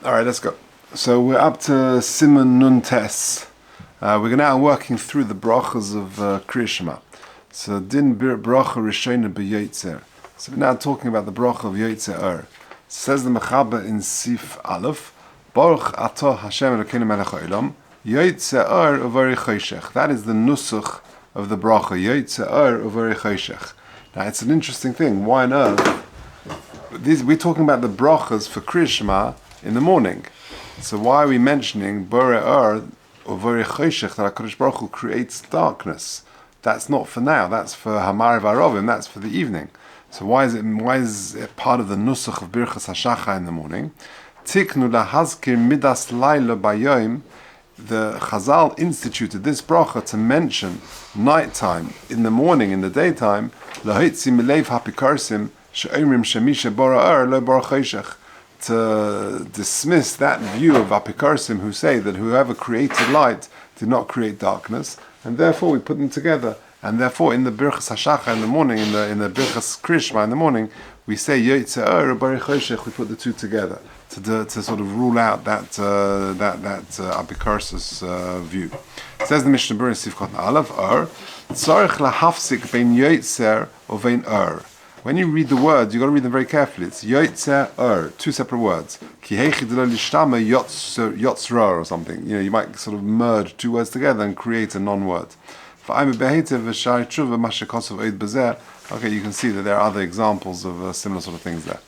All right, let's go. So we're up to Simon Nun Tes. We're now working through the brachas of Kriya Shema. So din bracha rishona b'Yotzer. So we're now talking about the bracha of Yotzer. Says the Mechaber in Sif Aleph, Baruch Atah Hashem Elokeinu Melech Haolam, Yotzer uvari choshech. That is the nusach of the bracha. Yotzer uvari choshech. Now it's an interesting thing. Why on earth? We're talking about the brachas for Kriya Shema in the morning. So why are we mentioning Borei or Borei Choshech, that HaKadosh Baruch Hu creates darkness? That's not for now. That's for Hamar Varovim. That's for the evening. So why is it part of the nusach of Birchas Hashacha in the morning? Tiknu lahazkir midas laila bayom. The Chazal instituted this bracha to mention nighttime in the morning, in the daytime. Lahitzi milev hapikarsim she'omrim shemisha borei lo borei choshech. To dismiss that view of Apikarsim who say that whoever created light did not create darkness, and therefore we put them together. And therefore, in the Birchas Hashacha in the morning, in the Birchas Kriya Shema in the morning, we say Yotzer Borei Choshech. We put the two together to sort of rule out that Apikarsis view. It says the Mishnah Berurah Sif Kotan Aleph Tzarich lahafsik bein Yotzer uvein When you read the words, you've got to read them very carefully. It's Yotzer, two separate words. Ki heichi d'lo lishtama Yotzra or something. You might sort of merge two words together and create a non-word. Okay, you can see that there are other examples of similar sort of things there.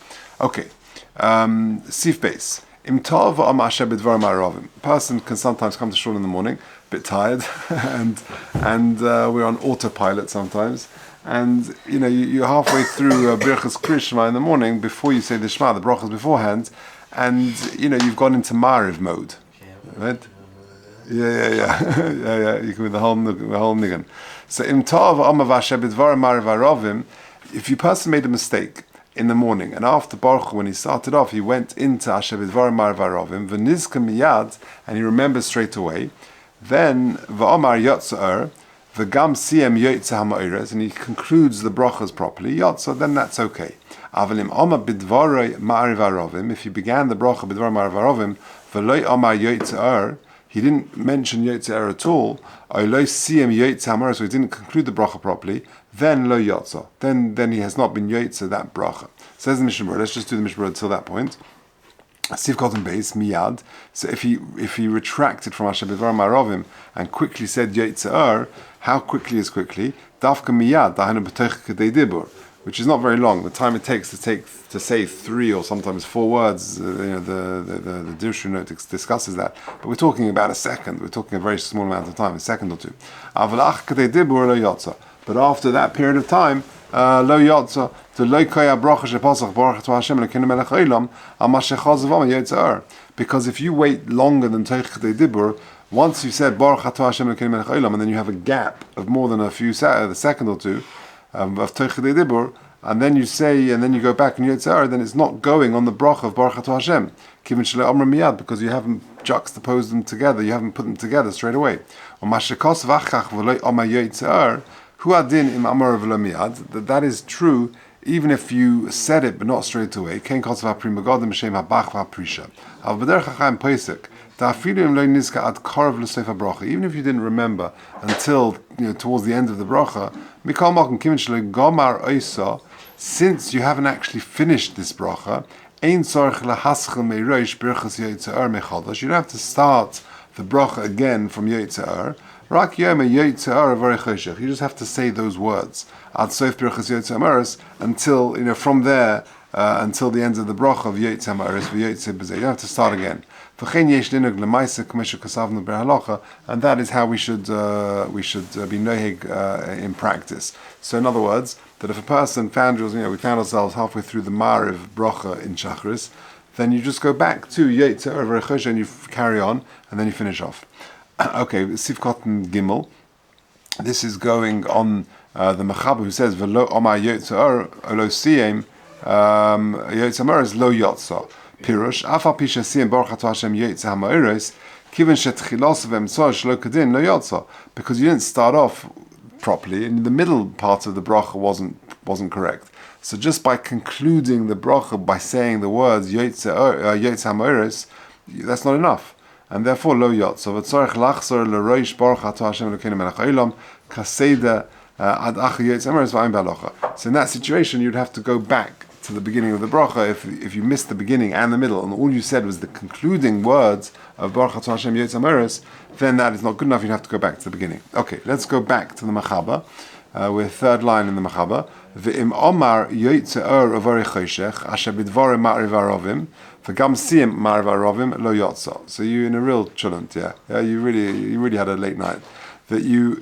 Okay, Sif Beis. Person can sometimes come to shul in the morning, a bit tired, and we're on autopilot sometimes. And you're halfway through Birchas Kriya Shema in the morning before you say the Shema, the brachas beforehand, and you've gone into Mariv mode, right? Yeah. You can with the whole nigan. So im tov amav Hashem b'dvar Mariv arovim. If your person made a mistake in the morning, and after Baruch when he started off, he went into Hashem b'dvar Mariv arovim v'nizka miyad, and he remembers straight away. Then v'omar Yotzer. V'gam siyem Yotzer ha'ma'ires, and he concludes the brachas properly. Yotzer, then that's okay. Avalim Omar b'dvarei ma'ariv arovim. If he began the bracha b'dvarei ma'ariv arovim, v'loi Omar Yotzer, he didn't mention Yotzer at all. Or lo siyem Yotzer ha'ma'ires, so he didn't conclude the bracha properly. Then lo Yotzer. Then he has not been Yotzer that bracha. Says the Mishnah Berurah. Let's just do the Mishnah Berurah till that point. Sif Kotan Beis miyad. So if he retracted from Hashem b'dvar ma'arovim and quickly said Yotzer, how quickly is quickly? Dafka miyad dahanu b'toich kedei dibur, which is not very long. The time it takes to say 3 or sometimes 4 words. The Dirshu note discusses that, but we're talking about a second. We're talking a very small amount of time, a second or two. Avalach kedei dibur lo Yotzer. But after that period of time, lo Yotzer. Because if you wait longer than Toich Kedei Dibur, once you said Baruch Atah Hashem Elokeinu Melech Haolam, and then you have a gap of more than a second or two of Toich Kedei Dibur, and then you say, and then you go back and Yotzer, then it's not going on the bracha of Baruch Atah Hashem, because you haven't juxtaposed them together, you haven't put them together straight away. That is true even if you said it but not straight away. Even if you didn't remember until towards the end of the bracha, since you haven't actually finished this bracha, you don't have to start the bracha again from Yotzer. You just have to say those words until from there until the end of the bracha of Yotzer Ha'maris. You don't have to start again. And that is how we should be noheg in practice. So in other words, that if a person we found ourselves halfway through the Mariv bracha in Shachris, then you just go back to Yotzer and you carry on, and then you finish off. Okay, Sif Kotan Gimel. This is going on the Mechaber who says V'lo Omar Yotzer Lo Siyem Yotzer Ha'maris Lo Yotzer Pirush Afal Pisha Siyem Baruch Atah Hashem Yotzer Ha'maris Kiven Shetchilos V'emtzor Shlo Kedin Lo Yotzer, because you didn't start off properly, and the middle part of the bracha wasn't wasn't correct. So just by concluding the bracha by saying the words Yotzer HaMoros, that's not enough. And therefore, lo yotzer. V'tzorech lachzor l'roish baruch atah Hashem Elokeinu melech haolam kaseda ad acha Yotzer HaMoros v'ayim b'halacha. So in that situation, you'd have to go back to the beginning of the bracha if you missed the beginning and the middle, and all you said was the concluding words of baruch atah Hashem Yotzer HaMoros, then that is not good enough. You'd have to go back to the beginning. Okay, let's go back to the Machaba. We're third line in the Machaba. V'im omar Yotzer avari choshech asher b'dvarim ma'ariv arovim v'gam siyem ma'ariv arovim lo yotzer. So you're in a real chulant, yeah. You really had a late night. That you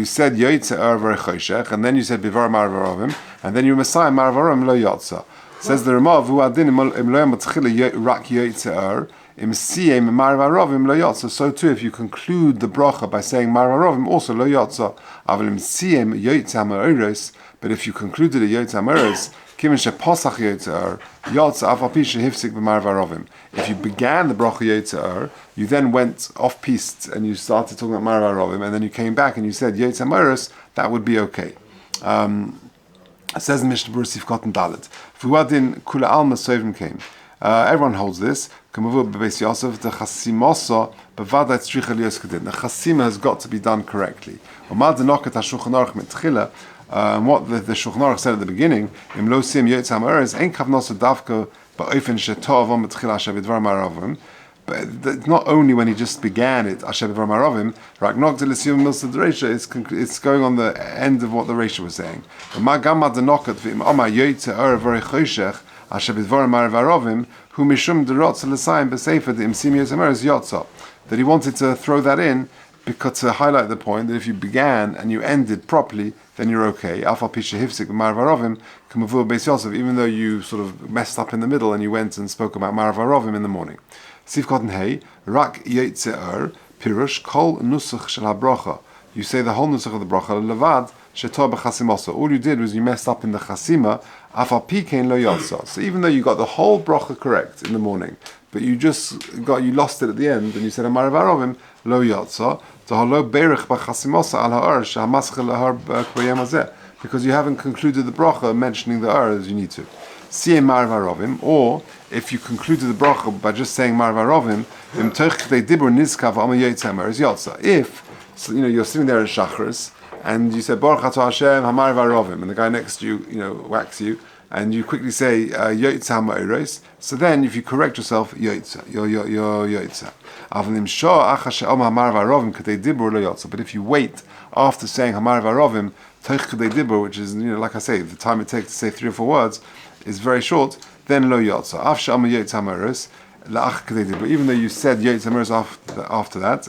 said Yotzer avari choshech, and then you said b'dvarim ma'ariv arovim, and then you Messiah ma'ariv arovim lo yotzer. Says the Rama v'hu adin im lo matchila rak Yotzer im siyem ma'ariv arovim lo yotzer. So too, if you conclude the bracha by saying ma'ariv arovim, also lo yotzer. Aval im siyem Yotzer HaMoros. But if you concluded a Yotzer HaMoros, kimin sheposach Yotzer Yotzer afal pi shehifsik b'ma'ariv arovim. If you began the bracha Yotzer, you then went off piste and you started talking about ma'ariv arovim, and then you came back and you said Yotzer HaMoros, that would be okay. It says in Mishnah Berurah Sif Kotan Dalet, v'huadin kula alma soivim came. Everyone holds this. The chasima has got to be done correctly. And what the Shulchan Aruch said at the beginning, but it's not only when he just began it, it's going on the end of what the Reisha was saying. That he wanted to throw that in because to highlight the point that if you began and you ended properly, then you're okay. Even though you sort of messed up in the middle and you went and spoke about Ma'ariv Arovim in the morning. Sif Kotan Hey, Rak Yotzer Pirush Kol Nusach Shel HaBracha. You say the whole nusach of the bracha levad shetor b'chasimosa. All you did was you messed up in the chasima. Afal pikein lo yotzer. So even though you got the whole bracha correct in the morning, but you lost it at the end, and you said Ma'ariv Arovim lo yotzer. Tahalo berich b'chasimosa al ha'ar she'hamaschel lahar b'yom hazeh, because you haven't concluded the bracha mentioning the ar as you need to. Siyem Ma'ariv Arovim, or if you concluded the bracha by just saying Ma'ariv Arovim, im toich k'dei dibur nizkav am Yotzer HaMoros yotzer. If so, you're sitting there at Shachris, and you said Baruch Atah Hashem Hamariv Arovim, and the guy next to you, whacks you, and you quickly say Yotzer HaMoros. So then, if you correct yourself, Yotzer, you're Yotzer. Avalim Shah Acha She'om Hamariv Arovim K'dei Dibur Lo Yotzer. But if you wait after saying Hamariv Arovim Toich K'dei Dibur, which is like I say, the time it takes to say 3 or 4 words is very short, then Lo Yotzer. Af She'om Yotzer HaMoros. Even though you said Yotzer HaMoros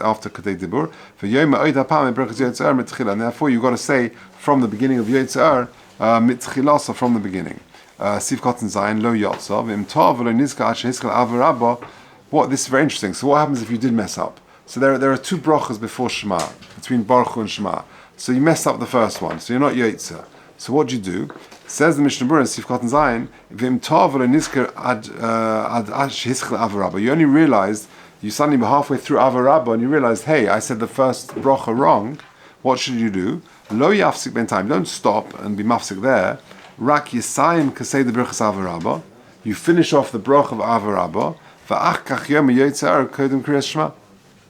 after K'dei Dibur, and therefore you've got to say from the beginning of Yotzer mitchila, so from the beginning. Sif Kotan Zayin Lo Yotzer v'im tov v'lo nizka ad shehiskel avarabba. What this is very interesting. So what happens if you did mess up? So there are 2 brachas before Shema, between Baruch Hu and Shema. So you messed up the first one, so you're not Yotzer. So what do you do? Says the Mishnah Berurah Sif Kotan Zayin v'im tov v'lo nizka ad shehiskel avarabba. You only realized, you suddenly were halfway through Avarabba and you realized, hey, I said the first bracha wrong. What should you do? Lo yafsik ben time. Don't stop and be mafsik there. Rak yisayim kasei the brachas Avarabba. You finish off the bracha of Avarabba. Va'ach kach yom Yotzer kodem kriyas Shema.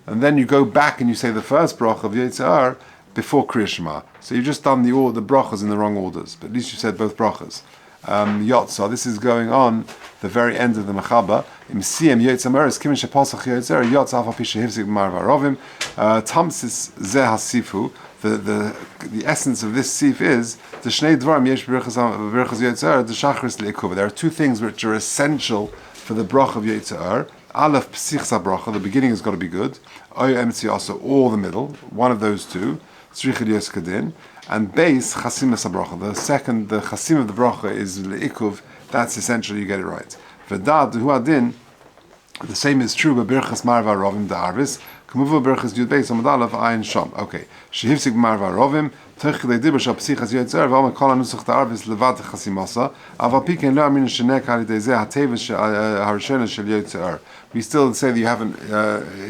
And then you go back and you say the first bracha of Yotzer before kriyas Shema. So you've just done the brachas in the wrong orders, but at least you said both brachas. Yotzer. This is going on the very end of the Machaba. Im siyem Yotzer HaMoros kimin sheposach Yotzer Yotzer afal pi shehifzik b'ma'ariv arovim. Tamsis zeh hasifu. The essence of this sif is the shnei dvarim yesh b'berachas Yotzer the shachris le'ikuva. There are 2 things which are essential for the bracha of Yotzer. Aleph psichsa bracha, the beginning has got to be good. Oy emtziasa, or the middle, one of those 2. Tzricha lios kadin. And base chasimas bracha. The chasim of the bracha is le'ikuv. That's essential. You get it right. V'dad hu adin. The same is true. B'berachas Ma'ariv Arovim da'arvis. K'muvu b'berachas Yud Beis Amud Aleph Ayin Shom. Okay. Shehivsik Ma'ariv Arovim. Toich k'dei dibur shal psichas Yotzer. V'omer kol hanusach da'arvis levad chasimasa. Aval pikein lo amin shenek halidei zeh hatevis harishona shel Yotzer. We still say that you haven't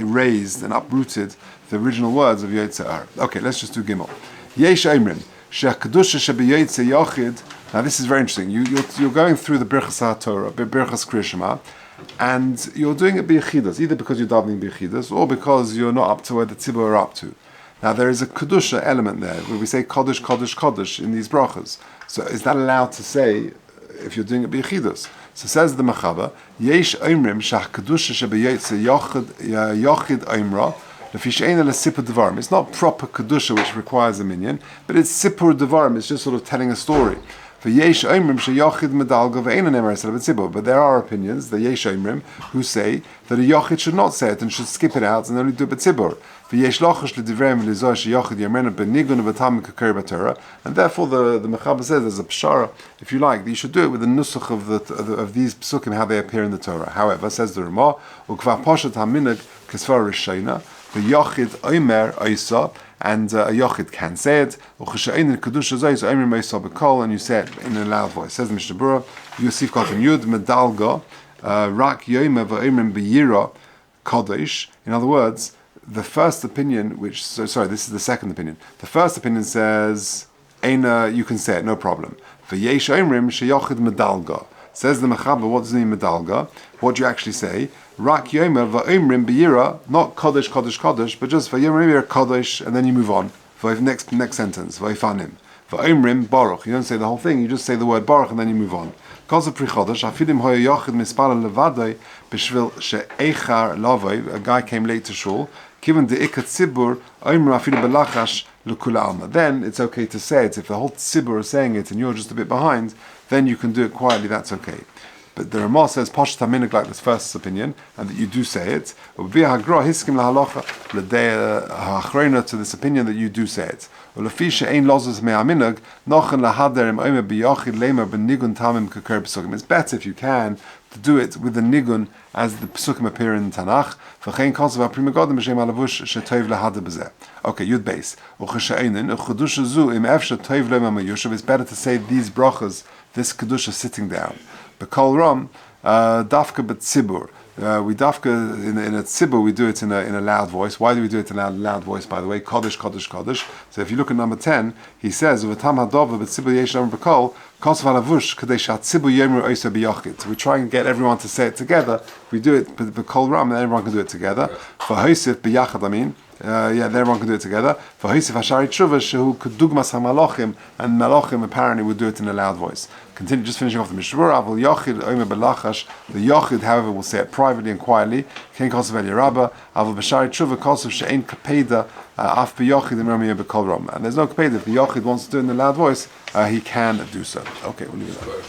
erased and uprooted the original words of Yotzer. Okay. Let's just do Gimel. Yesh Omrim. She'akadusha shebeYotzer Yochid. Now this is very interesting. You're going through the Birchas Torah, Birchas Kriya Shema, and you're doing it b'yechidas, either because you're davening b'yechidas or because you're not up to where the tzibur are up to. Now there is a kedusha element there where we say kodesh, kodesh, kodesh in these brachas. So is that allowed to say if you're doing it b'yechidas? So says the Machaba, Yesh Oimrim Shach Kedusha ShebeYotzer Yochid Oimra. It's not proper kedusha which requires a minyan, but it's sipur devarim. It's just sort of telling a story. But there are opinions, the yesh oimrim, who say that a yochid should not say it and should skip it out and only do it b'tzibur. And therefore the Mechaber says there's a pshara, if you like, that you should do it with the nusach of these psukim, how they appear in the Torah. However, says the Ramah, ukva poshet haminag kesvar rishayna, the yochid omer oisa, and a yochid can say it, and you say it in a loud voice. Says the Mishnah Berurah, Yosif Katan Yud Medalga, Rak Yomer v'Omer b'Yira Kodesh. In other words, the first opinion, this is the second opinion. The first opinion says, Eina, you can say it, no problem. V'yesh Omrim sheyochid medalga. Says the Mechaber, what does it mean medalga? What do you actually say? Rak yomer v'omrim b'yira, not kodesh, kodesh, kodesh, but just v'yomer kodesh, and then you move on. Next sentence, v'yifanim. V'omrim baruch. You don't say the whole thing, you just say the word baruch, and then you move on. Because of pri chodesh, afidim hoya yochid mispala levadoi, b'shvil she'echar lavoi, a guy came late to shul, given the ikat tzibur, oimra afidim belachash l'kula alma. Then it's okay to say it. If the whole tzibur is saying it, and you're just a bit behind, then you can do it quietly, that's okay. But the Ramah says, Posh Taminik, like this first opinion, and that you do say it. To this opinion that you do say it. It's better if you can to do it with the nigun as the psukim appear in Tanakh. Okay, Yud Beis. It's better to say these brachas, this kedusha sitting down. B'kol ram, dafka b'tzibur. We dafka in a tzibur, we do it in a loud voice. Why do we do it in a loud voice, by the way? Kodesh, kodesh, kodesh. So if you look at number 10, he says, V'tam hadova b'tzibur yesh nam b'kol, kos v'alavush, kadesh ha'tzibur yemru oisa b'yochid. So we try and get everyone to say it together. We do it b'kol ram, and everyone can do it together. V'hoisif b'yachad, everyone can do it together. V'hoisif ha'shari tshuva, shehu k'dugmas ha'malachim, and malachim apparently would do it in a loud voice. Continue, just finishing off the Mishnah Berurah. Avol yochid omer belachash. The yochid, however, will say it privately and quietly. Ken kosav el yerabba. Avol b'shari tshuva kosav she'ein kapeda af b'yochid imrami b'kol ram. And there's no kapeda. If the yochid wants to do it in a loud voice, he can do so. Okay, we'll leave it there.